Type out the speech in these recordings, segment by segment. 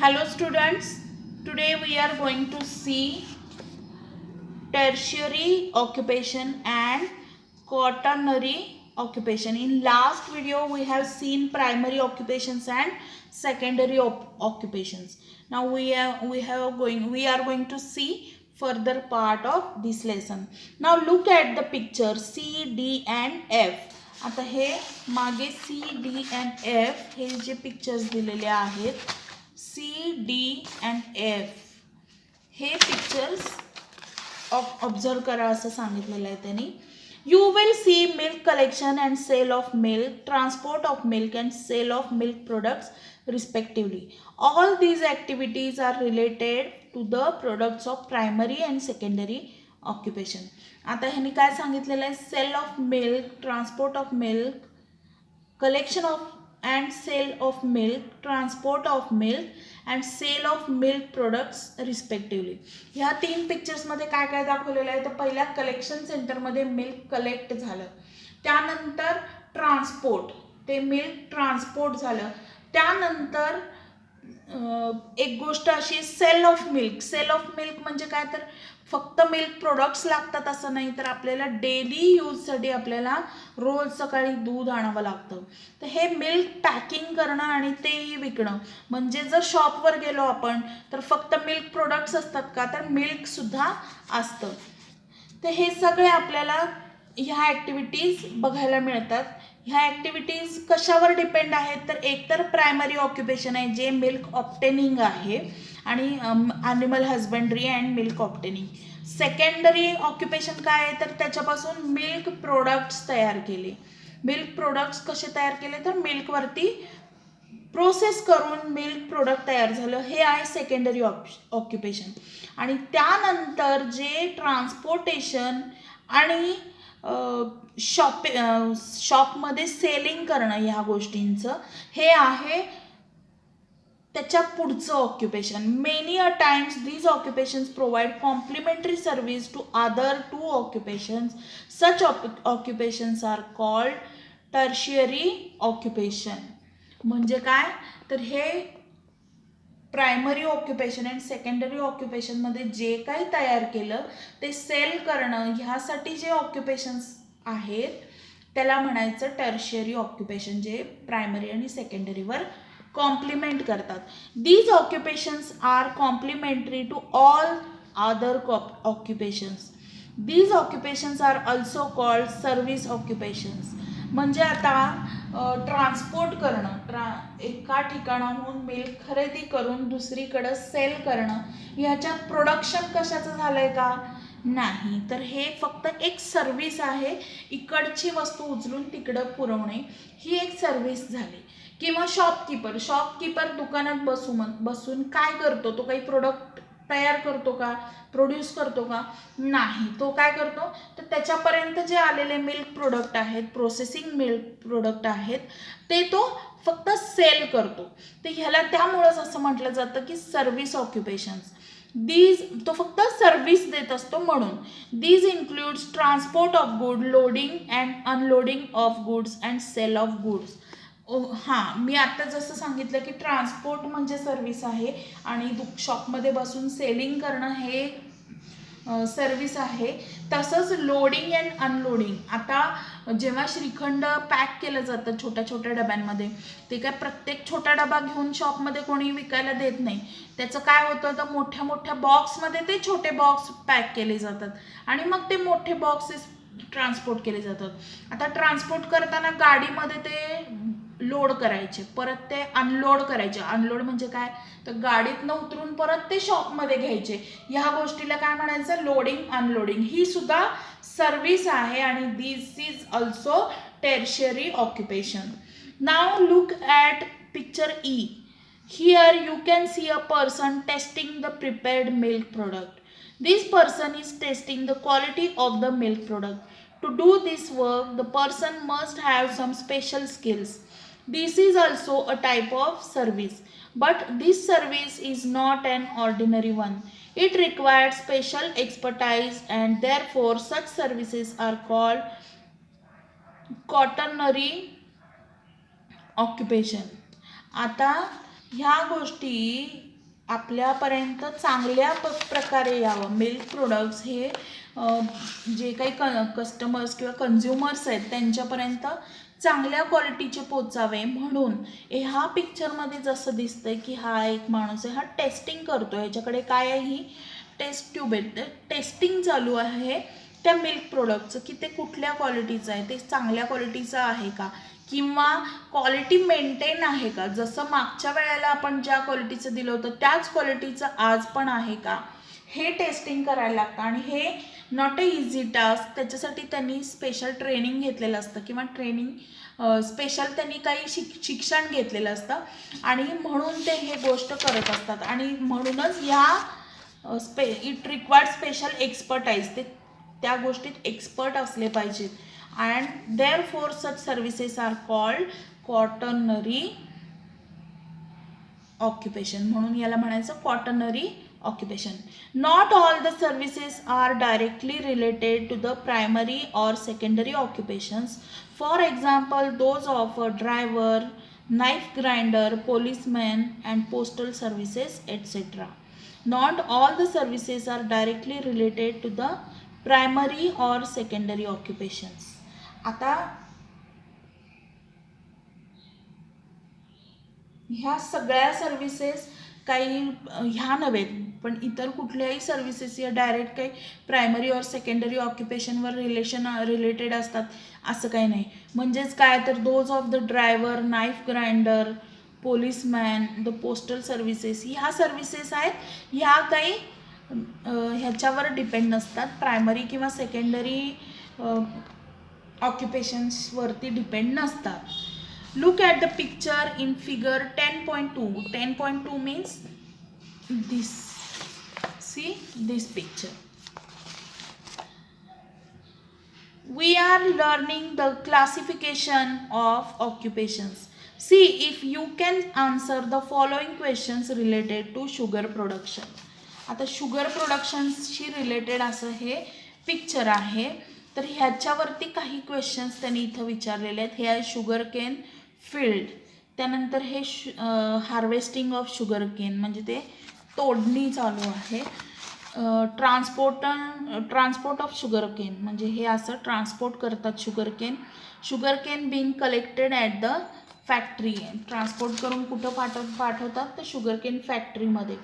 Hello students, today we are going to see tertiary occupation and quaternary occupation. In last video we have seen primary occupations and secondary occupations. Now we are going to see further part of this lesson. Now look at the picture C, D and F. आता हे मागे C, D and F हे जे pictures दिलेले आहेत C, D and F हे pictures observe करा असं सांगितलेलं आहे त्यांनी. You will see milk collection and sale of milk, transport of milk and sale of milk products respectively. All these activities are related to the products of primary and secondary occupation. आता ह्यांनी काय सांगितलेलं आहे? Sale of milk, transport of milk, collection of and sale of milk, transport of milk and sale of milk products respectively. ह्या तीन pictures मध्ये काय काय दाखवलेलं आहे? तर पहिल्या कलेक्शन सेंटर मध्ये मिल्क कलेक्ट झालं, त्यानंतर ट्रान्सपोर्ट, ते मिल्क ट्रान्सपोर्ट झालं, त्यानंतर एक गोष्ट अशी sale of milk. Sale of milk म्हणजे काय? तर फक्त मिल्क प्रोडक्ट्स लागतात असं नाही, तर आपल्याला डेली यूजसाठी आपल्याला रोज सकाळी दूध आणावं लागतं. तर हे मिल्क पॅकिंग करणं आणि तेही विकणं. म्हणजे जर शॉपवर गेलो आपण तर फक्त मिल्क प्रोडक्ट्स असतात का? तर मिल्कसुद्धा असतं. तर हे सगळे आपल्याला ह्या ॲक्टिव्हिटीज बघायला मिळतात. ह्या ॲक्टिव्हिटीज कशावर डिपेंड आहेत? तर एकतर प्रायमरी ऑक्युपेशन आहे जे मिल्क ऑप्टेनिंग आहे आणि animal husbandry and milk obtaining. Secondary occupation काय आहे? तर त्याच्यापासून मिल्क प्रोडक्ट्स तयार केले. मिल्क प्रोडक्ट्स कसे तयार केले? तर मिल्कवरती प्रोसेस करून मिल्क प्रोडक्ट तयार झालं, हे आहे सेकंडरी ऑक्युपेशन. आणि त्यानंतर जे ट्रान्सपोर्टेशन आणि शॉपमध्ये सेलिंग करणं ह्या गोष्टींचं, हे आहे त्याच्या पुढचं occupation. Many a times these occupations provide complementary service to other two occupations. Such occupations are called tertiary occupation. म्हणजे काय? तर हे प्रायमरी ऑक्युपेशन अँड सेकंडरी ऑक्युपेशनमध्ये जे काही तयार केलं ते सेल करणं, ह्यासाठी जे ऑक्युपेशन्स आहेत त्याला म्हणायचं टर्शियरी ऑक्युपेशन, जे प्रायमरी आणि सेकंडरीवर कॉम्प्लिमेंट करतात. These occupations are complementary to all other occupations. These occupations are also called service occupations. म्हणजे आता ट्रान्सपोर्ट करणं, एका ठिकाणाहून मिल्क खरेदी करून दुसरीकडं सेल करणं, ह्याच्यात प्रोडक्शन कशाचं झालं आहे का? नाही. तर हे फक्त एक सर्व्हिस आहे. इकडची वस्तू उचलून तिकडं पुरवणे ही एक सर्व्हिस झाली. किंवा शॉपकीपर दुकानात बसून काय करतो? तो काही प्रोडक्ट तयार करतो का? प्रोड्यूस करतो का? नाही. तो काय करतो? तर त्याच्यापर्यंत जे आलेले मिल्क प्रोडक्ट आहेत, प्रोसेसिंग मिल्क प्रोडक्ट आहेत, ते तो फक्त सेल करतो. तर ह्याला त्यामुळेच असं म्हटलं जातं की सर्व्हिस ऑक्युपेशन्स. तो फक्त सर्व्हिस देत असतो म्हणून. These includes transport of good, loading and unloading of goods and sale of goods. हां, मी आता जसं सांगितलं की ट्रान्सपोर्ट म्हणजे सर्व्हिस आहे आणि शॉपमध्ये बसून सेलिंग करणं हे सर्व्हिस आहे. तसंच लोडिंग अँड अनलोडिंग. आता जेव्हा श्रीखंड पॅक केलं जातं छोट्या छोट्या डब्यांमध्ये, ते काय प्रत्येक छोटा डबा घेऊन शॉपमध्ये कोणी विकायला देत नाही. त्याचं काय होतं? तर मोठ्या मोठ्या बॉक्समध्ये ते छोटे बॉक्स पॅक केले जातात आणि मग ते मोठे बॉक्सेस ट्रान्सपोर्ट केले जातात. आता ट्रान्सपोर्ट करताना गाडीमध्ये ते लोड करायचे, परत ते अनलोड करायचे. अनलोड म्हणजे काय? तर गाडीतनं उतरून परत ते शॉपमध्ये घ्यायचे. ह्या गोष्टीला काय म्हणायचं? Loading unloading. ही सुद्धा सर्व्हिस आहे आणि this is also tertiary occupation. Now look at picture E. Here you can see a person testing the prepared milk product. This person is testing the quality of the milk product. To do this work, the person must have some special skills. This is also a type of service, but this service is not an ordinary one. It requires special expertise and therefore such services are called quaternary occupation. आता ह्या गोष्टी आपल्यापर्यंत चांगल्या प्रकारे यावं. Milk products हे जे काही कस्टमर्स किंवा कन्झ्युमर्स आहेत त्यांच्यापर्यंत चांगल्या क्वालिटीचे पोचावे म्हणून ह्या पिक्चरमध्ये जसं दिसतंय की हा एक माणूस आहे, हा टेस्टिंग करतो. ह्याच्याकडे काय आहे, ही टेस्ट ट्यूब आहे. टेस्टिंग चालू आहे त्या मिल्क प्रोडक्टचं की ते कुठल्या क्वालिटीचं आहे, ते चांगल्या क्वालिटीचं आहे का किंवा क्वालिटी मेंटेन आहे का. जसं मागच्या वेळेला आपण ज्या क्वालिटीचं दिलं होतं त्याच क्वालिटीचं आज पण आहे का, हे टेस्टिंग करायला लागतं. आणि हे नॉट अ इझी टास्क. त्याच्यासाठी त्यांनी स्पेशल ट्रेनिंग घेतलेलं असतं किंवा स्पेशल त्यांनी काही शिक्षण घेतलेलं असतं आणि म्हणून ते हे गोष्ट करत असतात. आणि म्हणूनच ह्या इट रिक्वायर्ड स्पेशल एक्सपर्टाईज. ते त्या गोष्टीत एक्सपर्ट असले पाहिजेत. And therefore such services are called quaternary occupation. म्हणून याला म्हणायचं quaternary occupation. Not all the services are directly related to the primary or secondary occupations. For example those of a driver, knife grinder, policeman and postal services etcetera. Not all the services are directly related to the primary or secondary occupations. आता ह्या सगळ्या services काही ह्या नव्हेत, पण इतर कुठल्याही services या डायरेक्ट काही प्रायमरी और सेकंडरी ऑक्युपेशनवर रिलेटेड असतात असं काही नाही. म्हणजेच काय तर those of the driver, knife grinder, policeman, the postal services, ह्या सर्व्हिसेस आहेत, ह्या काही ह्याच्यावर डिपेंड नसतात, प्रायमरी किंवा सेकंडरी ऑक्युपेशन्सवरती डिपेंड नसतात. Look at the picture in figure 10.2. 10.2 means this. See this picture. We are learning the classification of occupations. See if you can answer the following questions related to sugar production. आता sugar प्रोडक्शनशी related असं हे picture आहे. तर ह्याच्यावरती काही questions त्यांनी इथं विचारलेले आहेत. हे आहे शुगर केन फील्ड. त्यानंतर हे हार्वेस्टिंग ऑफ शुगर केन म्हणजे ते तोडणी चालू आहे. ट्रान्सपोर्ट ऑफ शुगर केन म्हणजे हे असं ट्रान्सपोर्ट करतात sugar cane being collected at the factory. Transport करून कुठं पाठवतात तर शुगर केन फॅक्टरीमध्ये.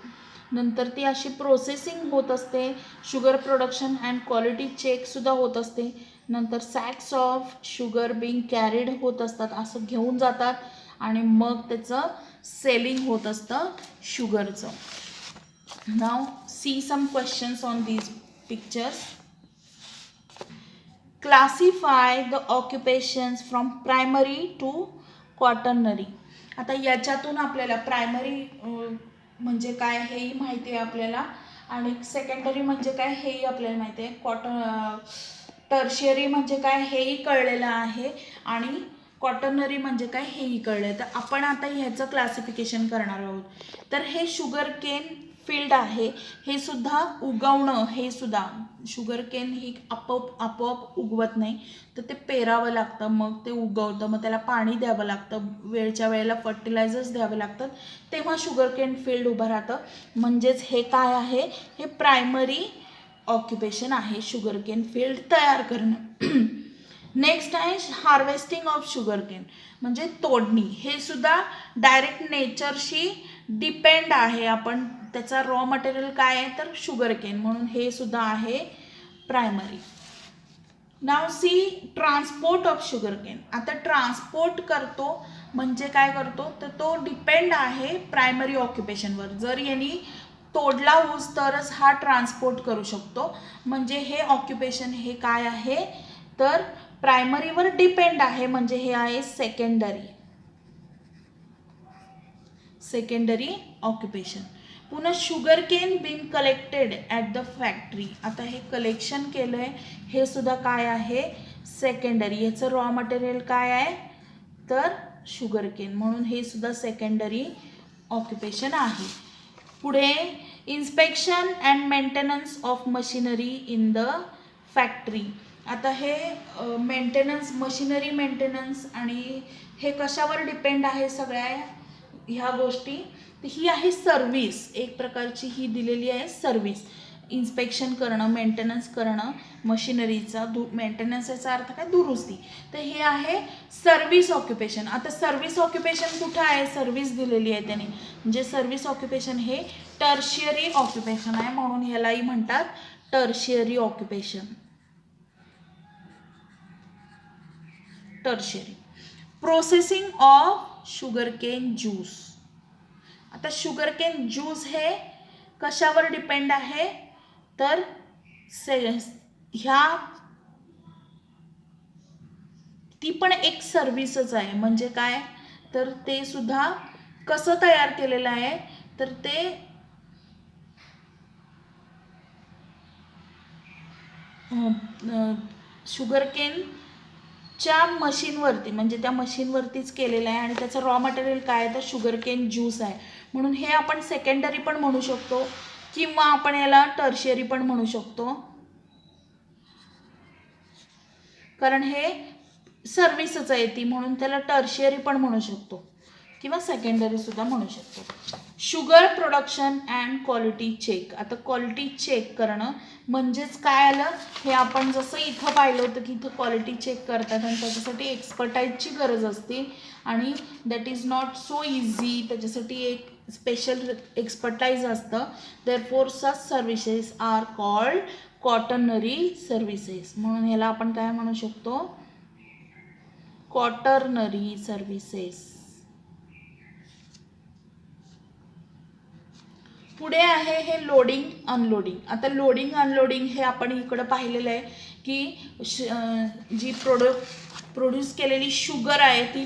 नंतर ती अशी प्रोसेसिंग होत असते. शुगर प्रोडक्शन अँड क्वालिटी चेकसुद्धा होत असते. नंतर sacks of sugar being carried होत असतात, असं घेऊन जातात आणि मग त्याचं सेलिंग होत असतं शुगरचं. Now see some questions on these pictures. Classify the occupations from primary to quaternary. आता याच्यातून आपल्याला प्रायमरी म्हणजे काय हेही माहिती आहे आपल्याला आणि सेकंडरी म्हणजे काय हेही आपल्याला माहिती आहे. टर्शियरी म्हणजे काय हेही कळलेलं आहे आणि क्वाटर्नरी म्हणजे काय हेही कळलं आहे. तर आपण आता ह्याचं क्लासिफिकेशन करणार आहोत. तर हे शुगर केन फील्ड आहे. हे सुद्धा उगवणं, हे सुद्धा शुगर केन ही आपोआप उगवत नाही, तर ते पेरावं लागतं, मग ते उगवतं, मग त्याला पाणी द्यावं लागतं, वेळच्या वेळेला फर्टिलायझर्स द्यावे लागतात, तेव्हा शुगर केन फील्ड उभं राहतं. म्हणजेच हे काय आहे, हे प्रायमरी ऑक्युपेशन आहे शुगर केन फील्ड तयार करणं. नेक्स्ट आहे हार्वेस्टिंग ऑफ शुगर केन म्हणजे तोडणी. हे सुद्धा डायरेक्ट नेचरशी डिपेंड आहे. आपण त्याचा रॉ मटेरियल काय आहे तर शुगर केन, म्हणून हे सुद्धा आहे प्रायमरी. नाव C transport of sugar cane. आता ट्रान्सपोर्ट करतो म्हणजे काय करतो तर तो डिपेंड आहे प्रायमरी ऑक्युपेशनवर. जर यांनी तोडला ऊस तरच हा ट्रान्सपोर्ट करू शकतो. म्हणजे हे ऑक्युपेशन हे काय आहे तर प्रायमरीवर डिपेंड आहे, म्हणजे हे आहे सेकंडरी ऑक्युपेशन. पुन्हा sugar cane been collected at the factory. आता हे कलेक्शन केलं आहे हे सुद्धा काय आहे सेकंडरी. याचं रॉ मटेरियल काय आहे तर शुगर केन, म्हणून हे सुद्धा सेकंडरी ऑक्युपेशन आहे. पुढे inspection and maintenance of machinery in the factory. आता हे मेंटेनन्स, मशिनरी मेंटेनन्स आणि हे कशावर डिपेंड आहे सगळ्या ह्या गोष्टी. ही आहे सर्व्हिस, एक प्रकारची ही दिलेली आहे सर्व्हिस. इन्स्पेक्शन करणं, मेंटेनन्स करणं मशिनरीचा, मेंटेनन्स याचा अर्थ काय, दुरुस्ती. तर हे आहे सर्व्हिस ऑक्युपेशन. आता सर्व्हिस ऑक्युपेशन कुठं आहे, सर्व्हिस दिलेली आहे त्याने, म्हणजे सर्व्हिस ऑक्युपेशन हे टर्शियरी ऑक्युपेशन आहे, म्हणून ह्यालाही म्हणतात tertiary occupation. Tertiary. Processing of sugarcane juice. आता शुगरकेन ज्यूस हे कशावर डिपेंड आहे, तर ह्या ती पण एक सर्व्हिसच आहे. म्हणजे काय, तर ते सुद्धा कसं तयार केलेलं आहे, तर ते शुगरकेनच्या मशीनवरती, म्हणजे त्या मशीनवरतीच केलेलं आहे. आणि त्याचं रॉ मटेरियल काय आहे, तर शुगरकेन ज्यूस आहे. म्हणून हे आपण सेकंडरी पण म्हणू शकतो किंवा आपण याला टर्शियरी पण म्हणू शकतो, कारण हे सर्व्हिसच आहे ती, म्हणून त्याला टर्शियरी पण म्हणू शकतो किंवा सेकंडरी सुद्धा म्हणू शकतो. Sugar production and quality check. आता क्वालिटी चेक करणं म्हणजेच काय आलं, हे आपण जसं इथं पाहिलं होतं की इथं क्वालिटी चेक करतात आणि त्याच्यासाठी एक्सपर्टाईजची गरज असते आणि that is not so easy. त्याच्यासाठी एक स्पेशल एक्सपर्टाईज असतं. Therefore such services are called quaternary services. म्हणून ह्याला आपण काय म्हणू शकतो, क्वाटर्नरी सर्व्हिसेस. पुढे आहे हे लोडिंग अनलोडिंग. आता लोडिंग अनलोडिंग हे आपण इकडं पाहिलेलं आहे की जी प्रोड्यूस केलेली शुगर आहे ती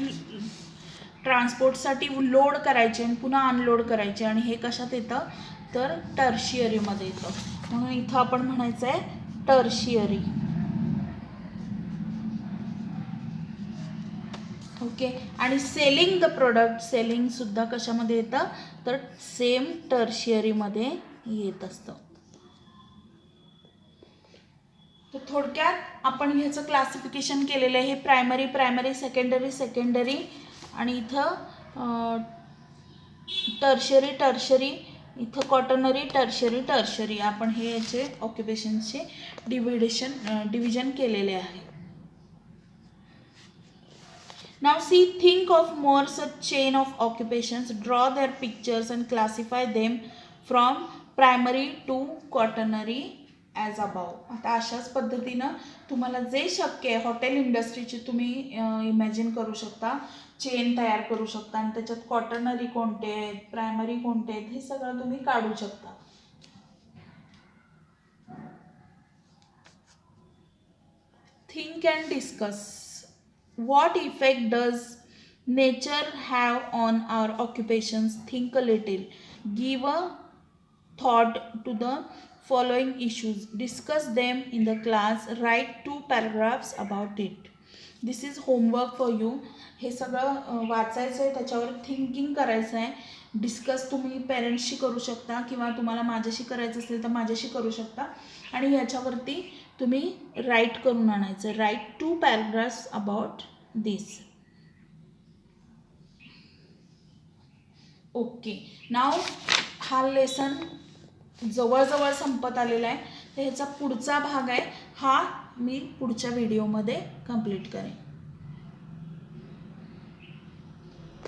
ट्रान्सपोर्टसाठी लोड करायची आणि पुन्हा अनलोड करायची, आणि हे कशात येतं, तर टर्शियरीमध्ये येतं. म्हणून इथं आपण म्हणायचं आहे टर्शियरी. ओके. आणि सेलिंग द प्रोडक्ट, सेलिंग सुद्धा कशामध्ये येतं, तर सेम टर्शियरीमध्ये येत असतं. तर थोडक्यात आपण ह्याचं क्लासिफिकेशन केलेलं आहे. हे प्रायमरी, सेकंडरी आणि इथं टर्शियरी, इथं क्वाटर्नरी, टर्शियरी आपण हे याचे ऑक्युपेशनचे डिव्हिजन केलेले आहे. Now see, think of more such chain of occupations, draw their pictures and classify them from primary to quaternary as above. आता अशाच पद्धतीनं तुम्हाला जे शक्य आहे हॉटेल इंडस्ट्रीची तुम्ही इमॅजिन करू शकता, चेन तयार करू शकता आणि त्याच्यात क्वाटर्नरी कोणते आहेत, प्रायमरी कोणते आहेत, हे सगळं तुम्ही काढू शकता. Think and discuss. What effect does nature have on our occupations? Think a little. Give a thought to the following issues. Discuss them in the class. Write 2 paragraphs about it. This is homework for you. हे सगळं वाचायचं आहे, त्याच्यावर thinking करायचं आहे. Discuss तुम्ही पेरेंट्सशी करू शकता किंवा तुम्हाला माझ्याशी करायचं असेल तर माझ्याशी करू शकता. आणि ह्याच्यावरती तुम्ही राईट करून आणायचं. Write 2 paragraphs about this. Okay. Now हा लेसन जवळजवळ संपत आलेला आहे. तर ह्याचा पुढचा भाग आहे, हा मी पुढच्या व्हिडिओमध्ये कंप्लीट करेन.